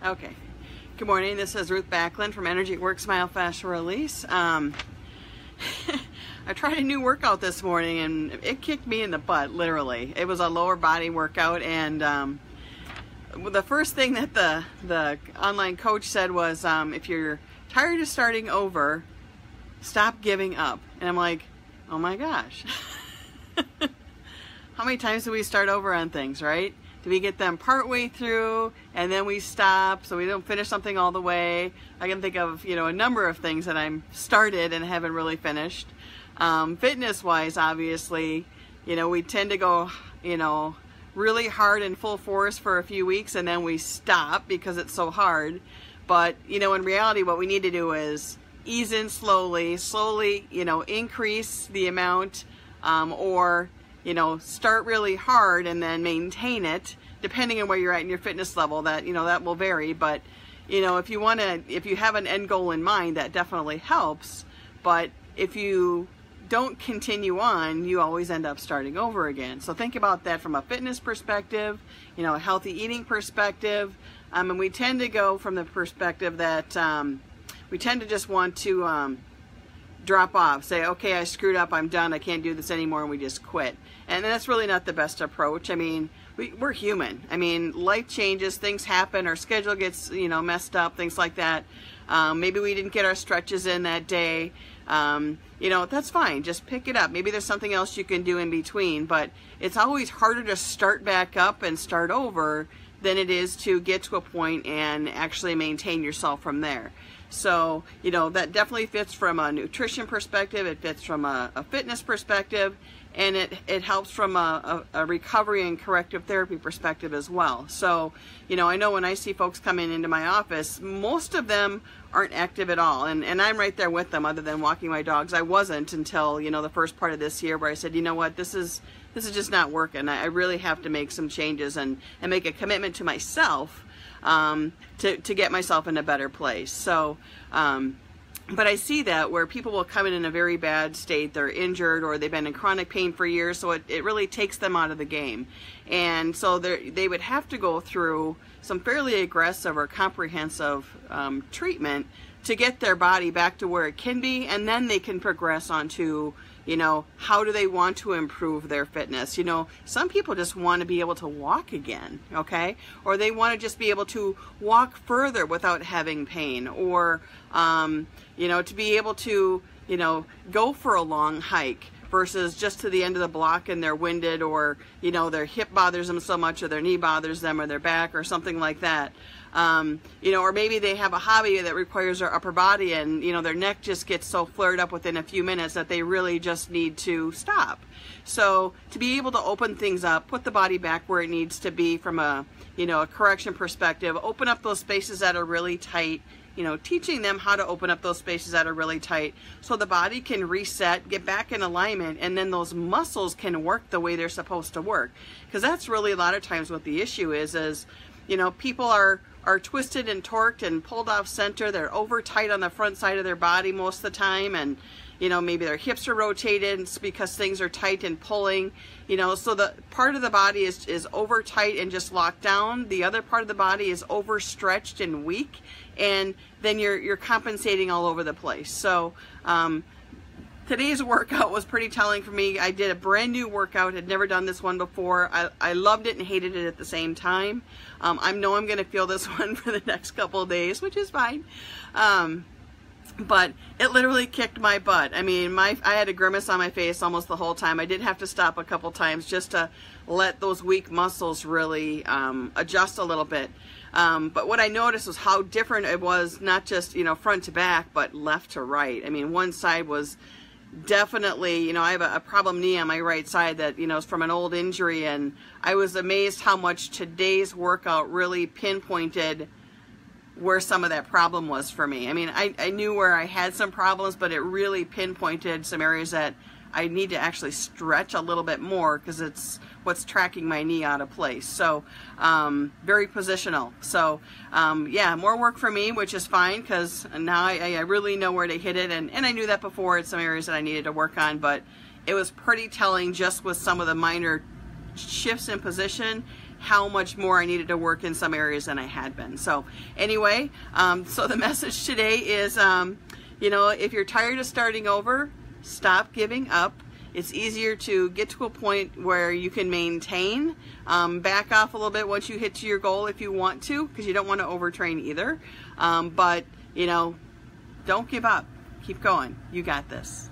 Okay. Good morning. This is Ruth Backlund from Energy at Work's Myofascial Release. I tried a new workout this morning and it kicked me in the butt, literally. It was a lower body workout, and the first thing that the online coach said was, if you're tired of starting over, stop giving up. And I'm like, oh my gosh. How many times do we start over on things, right? Do we get them partway through and then we stop so we don't finish something all the way? I can think of, a number of things that I'm started and haven't really finished. Fitness-wise, obviously, we tend to go, really hard in full force for a few weeks and then we stop because it's so hard. But, in reality, what we need to do is ease in slowly, increase the amount, or start really hard and then maintain it, depending on where you're at in your fitness level. That that will vary, but if you have an end goal in mind, that definitely helps. But if you don't continue on, you always end up starting over again. So think about that from a fitness perspective, a healthy eating perspective, and we tend to go from the perspective that we tend to just want to drop off, say, okay, I screwed up, I'm done, I can't do this anymore, and we just quit. And that's really not the best approach. I mean, we're human. I mean, life changes, things happen, our schedule gets, messed up, things like that. Maybe we didn't get our stretches in that day. That's fine. Just pick it up. Maybe there's something else you can do in between, but it's always harder to start back up and start over than it is to get to a point and actually maintain yourself from there. So, that definitely fits from a nutrition perspective, it fits from a fitness perspective, and it helps from a recovery and corrective therapy perspective as well. So, I know when I see folks coming into my office, most of them aren't active at all, and I'm right there with them other than walking my dogs. I wasn't until, the first part of this year where I said, what, this is just not working. I really have to make some changes and make a commitment to myself to get myself in a better place. So, but I see that where people will come in a very bad state, they're injured or they've been in chronic pain for years, so it really takes them out of the game. And so they would have to go through some fairly aggressive or comprehensive treatment to get their body back to where it can be, and then they can progress on to, how do they want to improve their fitness? Some people just want to be able to walk again, okay? Or they want to just be able to walk further without having pain, or, to be able to, go for a long hike versus just to the end of the block and they're winded, or, their hip bothers them so much, or their knee bothers them, or their back, or something like that. Or maybe they have a hobby that requires their upper body and, their neck just gets so flared up within a few minutes that they really just need to stop. So to be able to open things up, put the body back where it needs to be from a, a correction perspective, open up those spaces that are really tight, teaching them how to open up those spaces that are really tight so the body can reset, get back in alignment, and then those muscles can work the way they're supposed to work. Because that's really a lot of times what the issue is, people are twisted and torqued and pulled off center. They're over tight on the front side of their body most of the time, and maybe their hips are rotated. It's because things are tight and pulling, so the part of the body is over tight and just locked down. The other part of the body is overstretched and weak, and then you're compensating all over the place. So today's workout was pretty telling for me. I did a brand new workout, had never done this one before. I loved it and hated it at the same time. I know I'm going to feel this one for the next couple of days, which is fine. But it literally kicked my butt. I mean, I had a grimace on my face almost the whole time. I did have to stop a couple times just to let those weak muscles really adjust a little bit. But what I noticed was how different it was, not just, front to back, but left to right. I mean, one side was definitely, I have a problem knee on my right side that, is from an old injury, and I was amazed how much today's workout really pinpointed where some of that problem was for me. I mean, I knew where I had some problems, but it really pinpointed some areas that I need to actually stretch a little bit more because it's what's tracking my knee out of place. So very positional. So yeah, more work for me, which is fine because now I really know where to hit it, and I knew that before. It's some areas that I needed to work on, but it was pretty telling just with some of the minor shifts in position how much more I needed to work in some areas than I had been. So anyway, so the message today is, you know, if you're tired of starting over, stop giving up. It's easier to get to a point where you can maintain, back off a little bit once you hit to your goal if you want to, because you don't want to overtrain either. But, you know, don't give up. Keep going. You got this.